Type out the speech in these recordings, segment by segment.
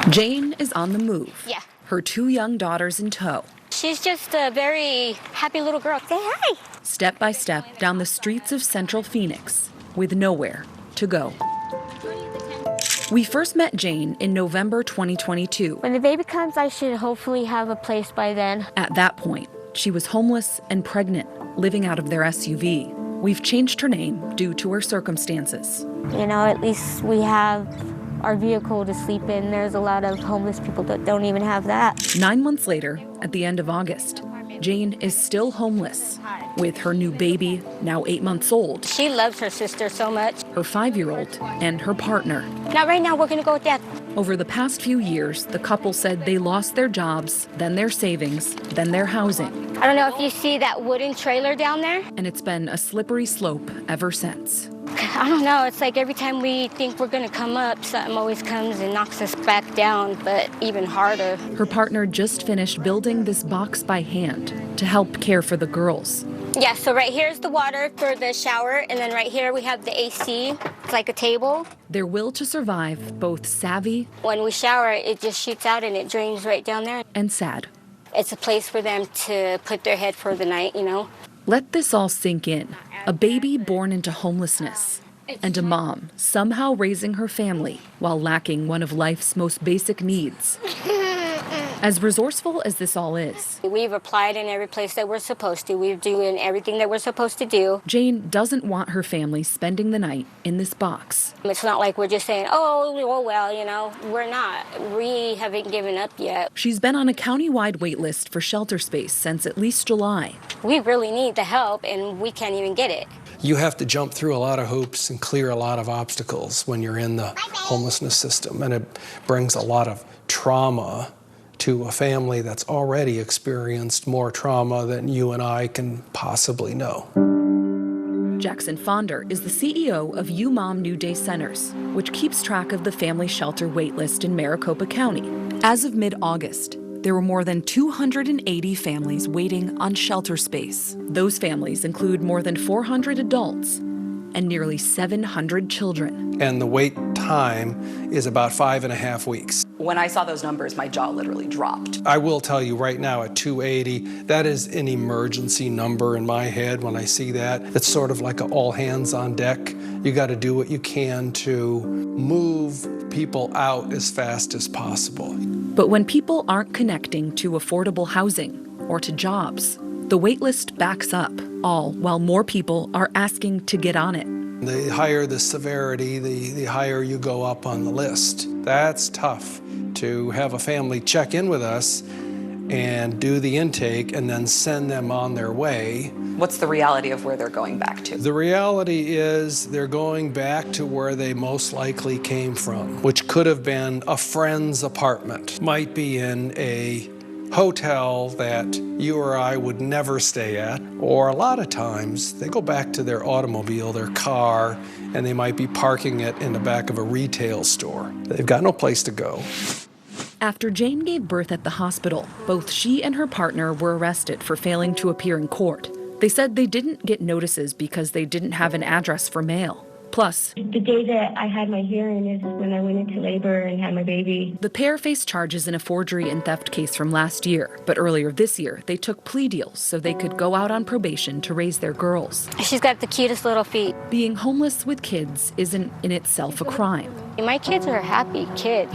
Jane is on the move. Yeah. Her 2 young daughters in tow. She's just a very happy little girl. Say hi. Step by step down the streets of central Phoenix with nowhere to go. We first met Jane in November 2022. When the baby comes, I should hopefully have a place by then. At that point, she was homeless and pregnant, living out of their SUV. We've changed her name due to her circumstances. You know, at least we have our vehicle to sleep in. There's a lot of homeless people that don't even have that. 9 months later, at the end of August, Jane is still homeless with her new baby, now 8 months old, She loves her sister so much. her 5-year-old, and her partner. Not right now, we're gonna go with Dad. Over the past few years, the couple said they lost their jobs, then their savings, then their housing, I don't know if you see that wooden trailer down there. and it's been a slippery slope ever since. I don't know, it's like every time we think we're gonna come up, something always comes and knocks us back down, but even harder. Her partner just finished building this box by hand to help care for the girls. Yeah, so right here is the water for the shower, and then right here we have the AC. It's like a table. Their will to survive, both savvy When we shower, it just shoots out and it drains right down there. and sad. It's a place for them to put their head for the night, you know? Let this all sink in. A baby born into homelessness, and a mom somehow raising her family while lacking one of life's most basic needs. As resourceful as this all is, We've applied in every place that we're supposed to. We're doing everything that we're supposed to do. Jane doesn't want her family spending the night in this box. It's not like we're just saying, oh well, you know. We're not. We haven't given up yet. She's been on a county-wide wait list for shelter space since at least July. We really need the help, and we can't even get it. You have to jump through a lot of hoops and clear a lot of obstacles when you're in the homelessness system, and it brings a lot of trauma to a family that's already experienced more trauma than you and I can possibly know. Jackson Fonder is the CEO of You Mom New Day Centers, which keeps track of the family shelter wait list in Maricopa County. As of mid-August, there were more than 280 families waiting on shelter space. Those families include more than 400 adults and nearly 700 children. And the wait time is about 5.5 weeks. When I saw those numbers, my jaw literally dropped. I will tell you right now at 280, that is an emergency number in my head when I see that. It's sort of like an all hands on deck. You got to do what you can to move people out as fast as possible. But when people aren't connecting to affordable housing or to jobs, the wait list backs up, all while more people are asking to get on it. The higher the severity, the higher you go up on the list. That's tough to have a family check in with us and do the intake and then send them on their way. What's the reality of where they're going back to? The reality is they're going back to where they most likely came from, which could have been a friend's apartment, might be in a hotel that you or I would never stay at, or a lot of times they go back to their automobile, their car, and they might be parking it in the back of a retail store. They've got no place to go. After Jane gave birth at the hospital, both she and her partner were arrested for failing to appear in court. They said they didn't get notices because they didn't have an address for mail. Plus, the day that I had my hearing is when I went into labor and had my baby. the pair faced charges in a forgery and theft case from last year, but earlier this year, they took plea deals so they could go out on probation to raise their girls. She's got the cutest little feet. Being homeless with kids isn't in itself a crime. My kids are happy kids.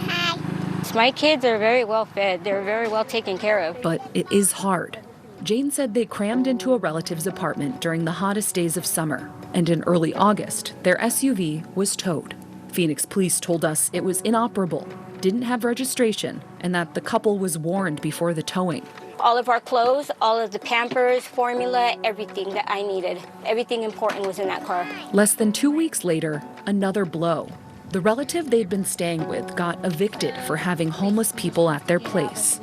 My kids are very well fed. They're very well taken care of. But it is hard. Jane said they crammed into a relative's apartment during the hottest days of summer, and in early August, their SUV was towed. Phoenix police told us it was inoperable, didn't have registration, and that the couple was warned before the towing. All of our clothes, all of the Pampers, formula, everything that I needed. Everything important was in that car. Less than 2 weeks later, another blow. The relative they'd been staying with got evicted for having homeless people at their place.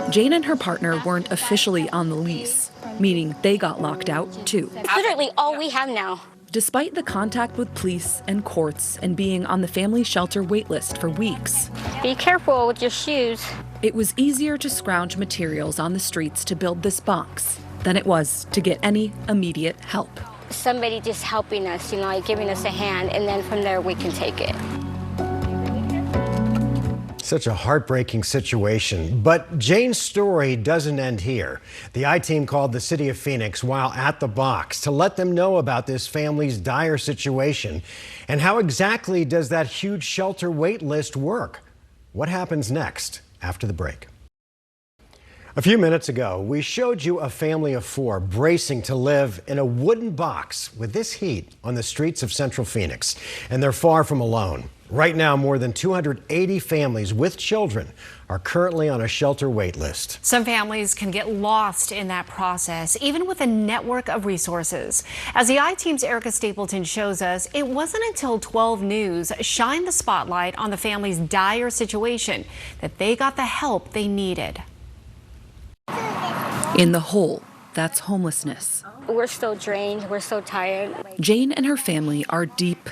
Jane and her partner weren't officially on the lease, meaning they got locked out too. It's literally all we have now. Despite the contact with police and courts and being on the family shelter wait list for weeks, Be careful with your shoes. it was easier to scrounge materials on the streets to build this box than it was to get any immediate help. Somebody just helping us, you know, like giving us a hand, and then from there we can take it. Such a heartbreaking situation. But Jane's story doesn't end here. The I-Team called the city of Phoenix while at the box to let them know about this family's dire situation. And how exactly does that huge shelter wait list work? What happens next after the break? A few minutes ago, we showed you a family of 4 bracing to live in a wooden box with this heat on the streets of central Phoenix. And they're far from alone. Right now, more than 280 families with children are currently on a shelter wait list. Some families can get lost in that process, even with a network of resources. As the I-Team's Erica Stapleton shows us, it wasn't until 12 News shined the spotlight on the family's dire situation that they got the help they needed. In the hole, that's homelessness. We're so drained. We're so tired. Jane and her family are deep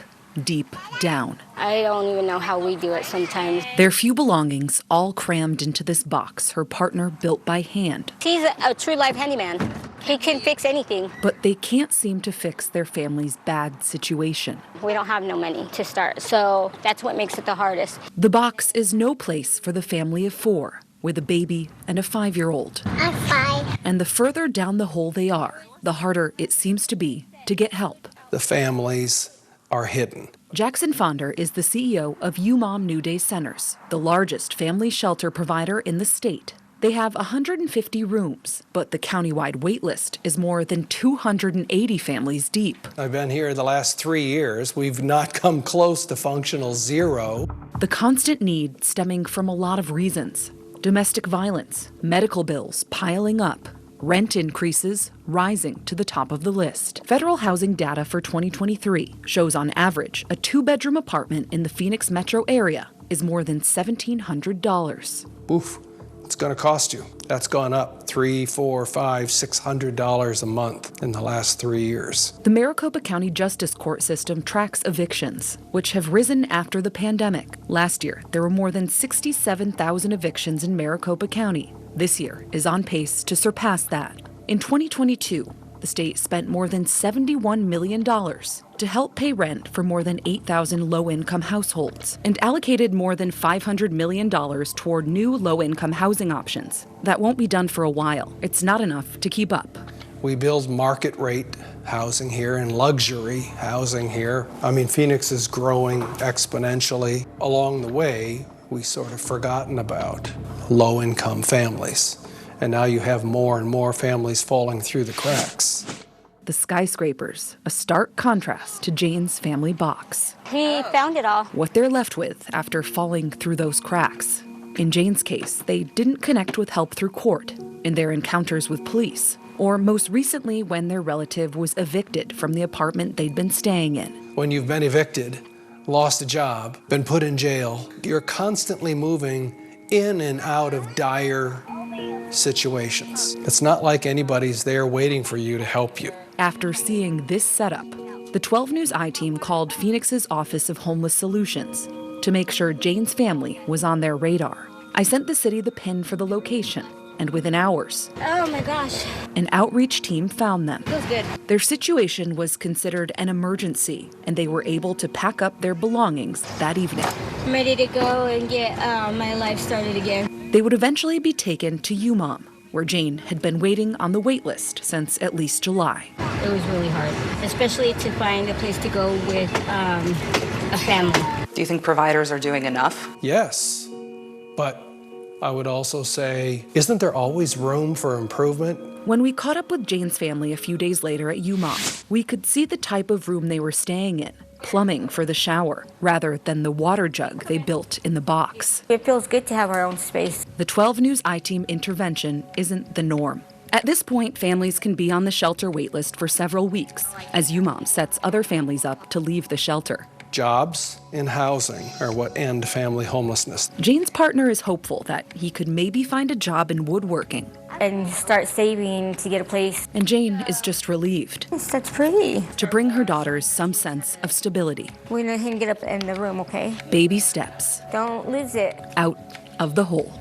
down. I don't even know how we do it sometimes. Their few belongings all crammed into this box her partner built by hand. He's a true life handyman. He can fix anything. But they can't seem to fix their family's bad situation. We don't have no money to start, so that's what makes it the hardest. The box is no place for the family of 4, with a baby and a 5-year-old. I'm 5. And the further down the hole they are, the harder it seems to be to get help. The families are hidden. Jackson Fonder is the CEO of UMOM New Day Centers, the largest family shelter provider in the state. They have 150 rooms, but the countywide wait list is more than 280 families deep. I've been here the last 3 years. We've not come close to functional zero. The constant need stemming from a lot of reasons. Domestic violence, medical bills piling up, rent increases rising to the top of the list. Federal housing data for 2023 shows on average a 2-bedroom apartment in the Phoenix metro area is more than $1,700. Oof, it's going to cost you. That's gone up $300, $400, $500, $600 a month in the last 3 years. The Maricopa County Justice Court system tracks evictions, which have risen after the pandemic. Last year, there were more than 67,000 evictions in Maricopa County. This year is on pace to surpass that. In 2022, the state spent more than $71 million to help pay rent for more than 8,000 low-income households and allocated more than $500 million toward new low-income housing options. That won't be done for a while. It's not enough to keep up. We build market rate housing here and luxury housing here. I mean, Phoenix is growing exponentially. Along the way, we sort of forgotten about low-income families. And now you have more and more families falling through the cracks. The skyscrapers, a stark contrast to Jane's family box. He found it all. What they're left with after falling through those cracks. In Jane's case, they didn't connect with help through court, in their encounters with police, or most recently when their relative was evicted from the apartment they'd been staying in. When you've been evicted, lost a job, been put in jail, you're constantly moving in and out of dire situations. It's not like anybody's there waiting for you to help you. After seeing this setup, the 12 News I-Team called Phoenix's Office of Homeless Solutions to make sure Jane's family was on their radar. I sent the city the pin for the location, and within hours, Oh my gosh. an outreach team found them. Feels good. Their situation was considered an emergency, and they were able to pack up their belongings that evening. I'm ready to go and get my life started again. They would eventually be taken to UMOM, where Jane had been waiting on the wait list since at least July. It was really hard, especially to find a place to go with a family. Do you think providers are doing enough? Yes, but I would also say, isn't there always room for improvement? When we caught up with Jane's family a few days later at UMOM, we could see the type of room they were staying in, plumbing for the shower, rather than the water jug they built in the box. It feels good to have our own space. The 12 News I-Team intervention isn't the norm. At this point, families can be on the shelter waitlist for several weeks, as UMOM sets other families up to leave the shelter. Jobs and housing are what end family homelessness. Jane's partner is hopeful that he could maybe find a job in woodworking. And start saving to get a place. And Jane is just relieved That's pretty. to bring her daughters some sense of stability. We're gonna let him get up in the room, okay? Baby steps Don't lose it. out of the hole.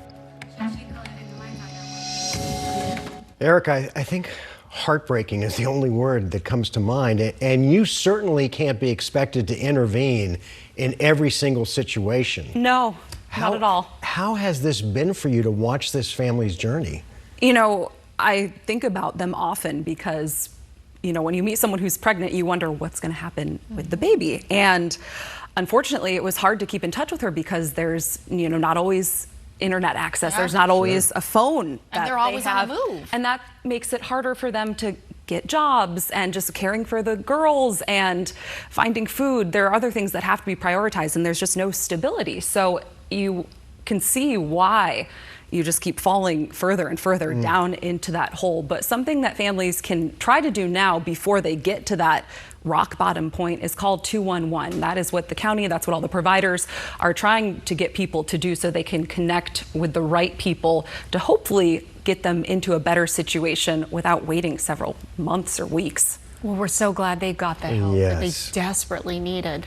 Eric, I think heartbreaking is the only word that comes to mind. And you certainly can't be expected to intervene in every single situation. No, not at all. How has this been for you to watch this family's journey? You know, I think about them often because, you know, when you meet someone who's pregnant, you wonder what's going to happen with the baby. And unfortunately, it was hard to keep in touch with her because there's, you know, not always internet access. There's not always a phone that they're always they have. on the move. And that makes it harder for them to get jobs and just caring for the girls and finding food. There are other things that have to be prioritized, and there's just no stability. So you can see why you just keep falling further and further down into that hole. But something that families can try to do now before they get to that rock bottom point is called 211. That is what the county, that's what all the providers are trying to get people to do so they can connect with the right people to hopefully get them into a better situation without waiting several months or weeks. Well, we're so glad they got the help that they Yes. desperately needed.